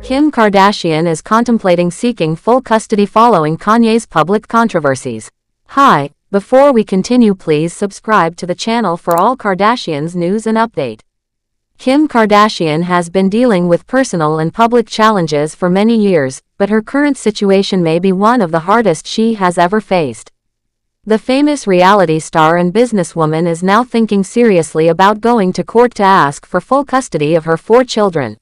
Kim Kardashian is contemplating seeking full custody following Kanye's public controversies. Hi, before we continue, please subscribe to the channel for all Kardashians news and update. Kim Kardashian has been dealing with personal and public challenges for many years, but her current situation may be one of the hardest she has ever faced. The famous reality star and businesswoman is now thinking seriously about going to court to ask for full custody of her 4 children.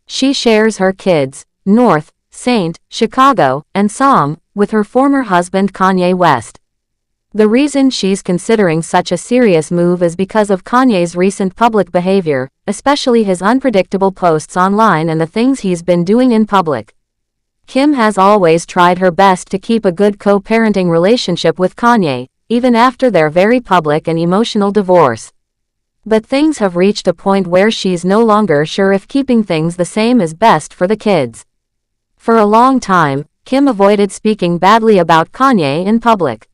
She shares her kids, North, St., Chicago, and Psalm, with her former husband Kanye West. The reason she's considering such a serious move is because of Kanye's recent public behavior, especially his unpredictable posts online and the things he's been doing in public. Kim has always tried her best to keep a good co-parenting relationship with Kanye, even after their very public and emotional divorce. But things have reached a point where she's no longer sure if keeping things the same is best for the kids. For a long time, Kim avoided speaking badly about Kanye in public.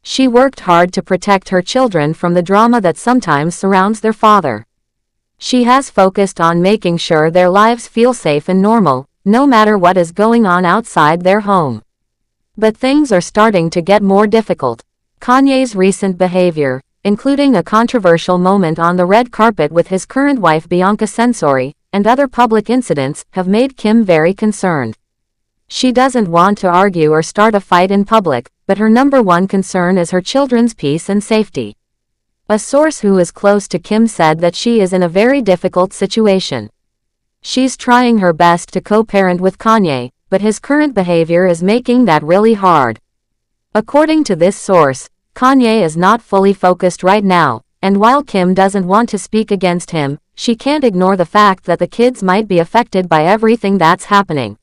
She worked hard to protect her children from the drama that sometimes surrounds their father. She has focused on making sure their lives feel safe and normal, no matter what is going on outside their home. But things are starting to get more difficult. Kanye's recent behavior, including a controversial moment on the red carpet with his current wife Bianca Censori, and other public incidents, have made Kim very concerned. She doesn't want to argue or start a fight in public, but her number one concern is her children's peace and safety. A source who is close to Kim said that she is in a very difficult situation. She's trying her best to co-parent with Kanye, but his current behavior is making that really hard. According to this source, Kanye is not fully focused right now, and while Kim doesn't want to speak against him, she can't ignore the fact that the kids might be affected by everything that's happening.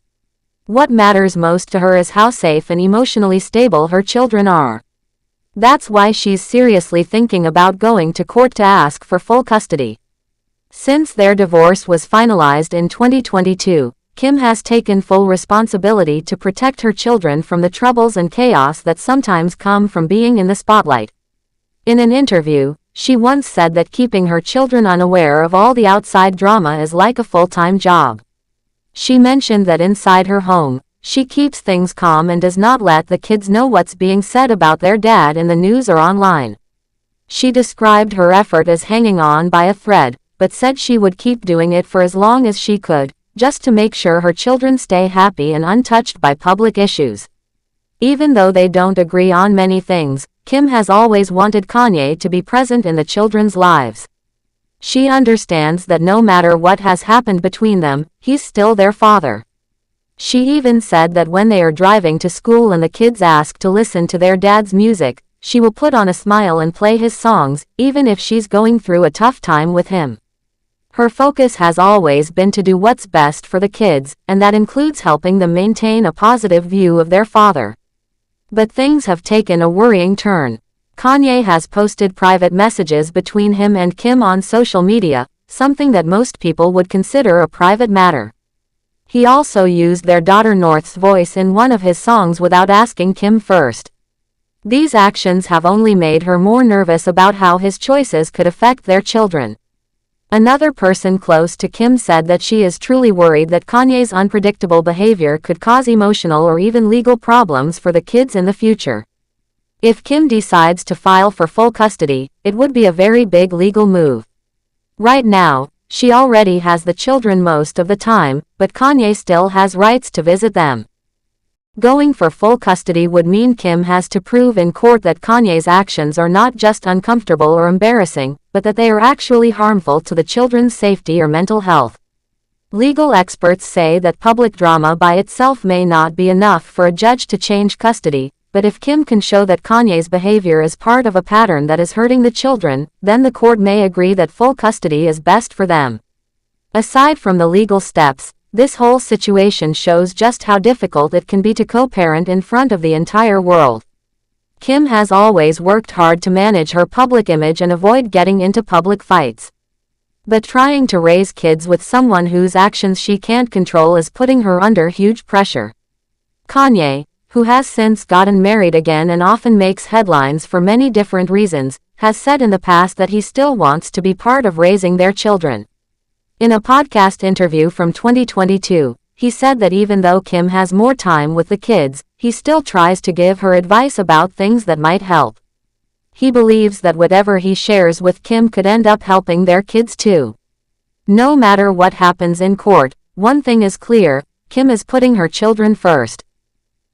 What matters most to her is how safe and emotionally stable her children are. That's why she's seriously thinking about going to court to ask for full custody. Since their divorce was finalized in 2022, Kim has taken full responsibility to protect her children from the troubles and chaos that sometimes come from being in the spotlight. In an interview, she once said that keeping her children unaware of all the outside drama is like a full-time job. She mentioned that inside her home, she keeps things calm and does not let the kids know what's being said about their dad in the news or online. She described her effort as hanging on by a thread, but said she would keep doing it for as long as she could, just to make sure her children stay happy and untouched by public issues. Even though they don't agree on many things, Kim has always wanted Kanye to be present in the children's lives. She understands that no matter what has happened between them, he's still their father. She even said that when they are driving to school and the kids ask to listen to their dad's music, she will put on a smile and play his songs, even if she's going through a tough time with him. Her focus has always been to do what's best for the kids, and that includes helping them maintain a positive view of their father. But things have taken a worrying turn. Kanye has posted private messages between him and Kim on social media, something that most people would consider a private matter. He also used their daughter North's voice in one of his songs without asking Kim first. These actions have only made her more nervous about how his choices could affect their children. Another person close to Kim said that she is truly worried that Kanye's unpredictable behavior could cause emotional or even legal problems for the kids in the future. If Kim decides to file for full custody, it would be a very big legal move. Right now, she already has the children most of the time, but Kanye still has rights to visit them. Going for full custody would mean Kim has to prove in court that Kanye's actions are not just uncomfortable or embarrassing, but that they are actually harmful to the children's safety or mental health. Legal experts say that public drama by itself may not be enough for a judge to change custody, but if Kim can show that Kanye's behavior is part of a pattern that is hurting the children, then the court may agree that full custody is best for them. Aside from the legal steps, this whole situation shows just how difficult it can be to co-parent in front of the entire world. Kim has always worked hard to manage her public image and avoid getting into public fights. But trying to raise kids with someone whose actions she can't control is putting her under huge pressure. Kanye, who has since gotten married again and often makes headlines for many different reasons, has said in the past that he still wants to be part of raising their children. In a podcast interview from 2022, he said that even though Kim has more time with the kids, he still tries to give her advice about things that might help. He believes that whatever he shares with Kim could end up helping their kids too. No matter what happens in court, one thing is clear, Kim is putting her children first.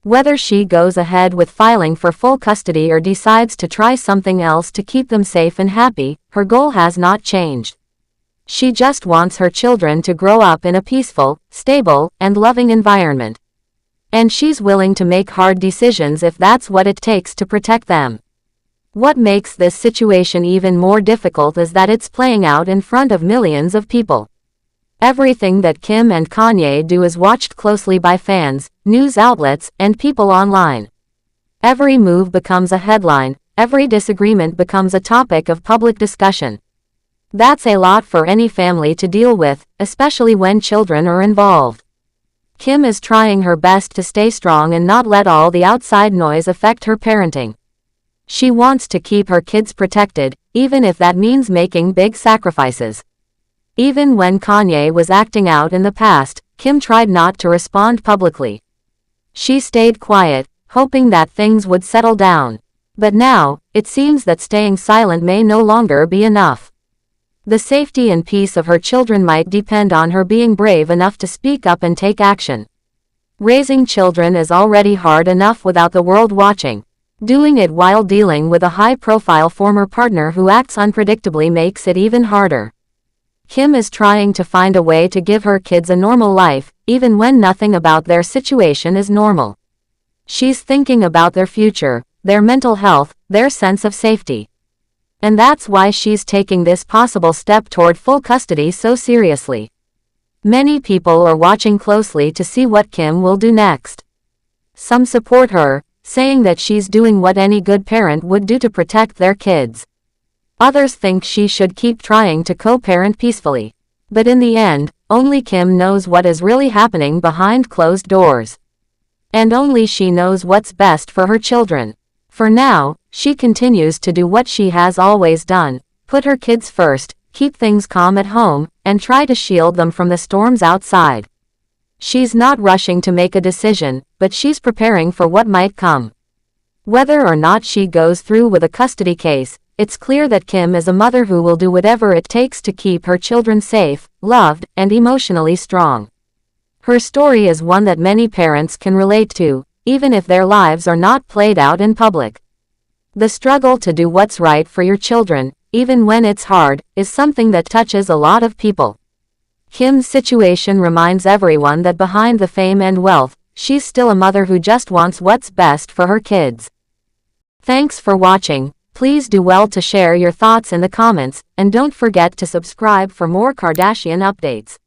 Whether she goes ahead with filing for full custody or decides to try something else to keep them safe and happy, her goal has not changed. She just wants her children to grow up in a peaceful, stable, and loving environment. And she's willing to make hard decisions if that's what it takes to protect them. What makes this situation even more difficult is that it's playing out in front of millions of people. Everything that Kim and Kanye do is watched closely by fans, news outlets, and people online. Every move becomes a headline, every disagreement becomes a topic of public discussion. That's a lot for any family to deal with, especially when children are involved. Kim is trying her best to stay strong and not let all the outside noise affect her parenting. She wants to keep her kids protected, even if that means making big sacrifices. Even when Kanye was acting out in the past, Kim tried not to respond publicly. She stayed quiet, hoping that things would settle down. But now, it seems that staying silent may no longer be enough. The safety and peace of her children might depend on her being brave enough to speak up and take action. Raising children is already hard enough without the world watching. Doing it while dealing with a high-profile former partner who acts unpredictably makes it even harder. Kim is trying to find a way to give her kids a normal life, even when nothing about their situation is normal. She's thinking about their future, their mental health, their sense of safety. And that's why she's taking this possible step toward full custody so seriously. Many people are watching closely to see what Kim will do next. Some support her, saying that she's doing what any good parent would do to protect their kids. Others think she should keep trying to co-parent peacefully. But in the end, only Kim knows what is really happening behind closed doors. And only she knows what's best for her children. For now, she continues to do what she has always done, put her kids first, keep things calm at home, and try to shield them from the storms outside. She's not rushing to make a decision, but she's preparing for what might come. Whether or not she goes through with a custody case, it's clear that Kim is a mother who will do whatever it takes to keep her children safe, loved, and emotionally strong. Her story is one that many parents can relate to, even if their lives are not played out in public. The struggle to do what's right for your children, even when it's hard, is something that touches a lot of people. Kim's situation reminds everyone that behind the fame and wealth, she's still a mother who just wants what's best for her kids. Thanks for watching. Please do well to share your thoughts in the comments, and don't forget to subscribe for more Kardashian updates.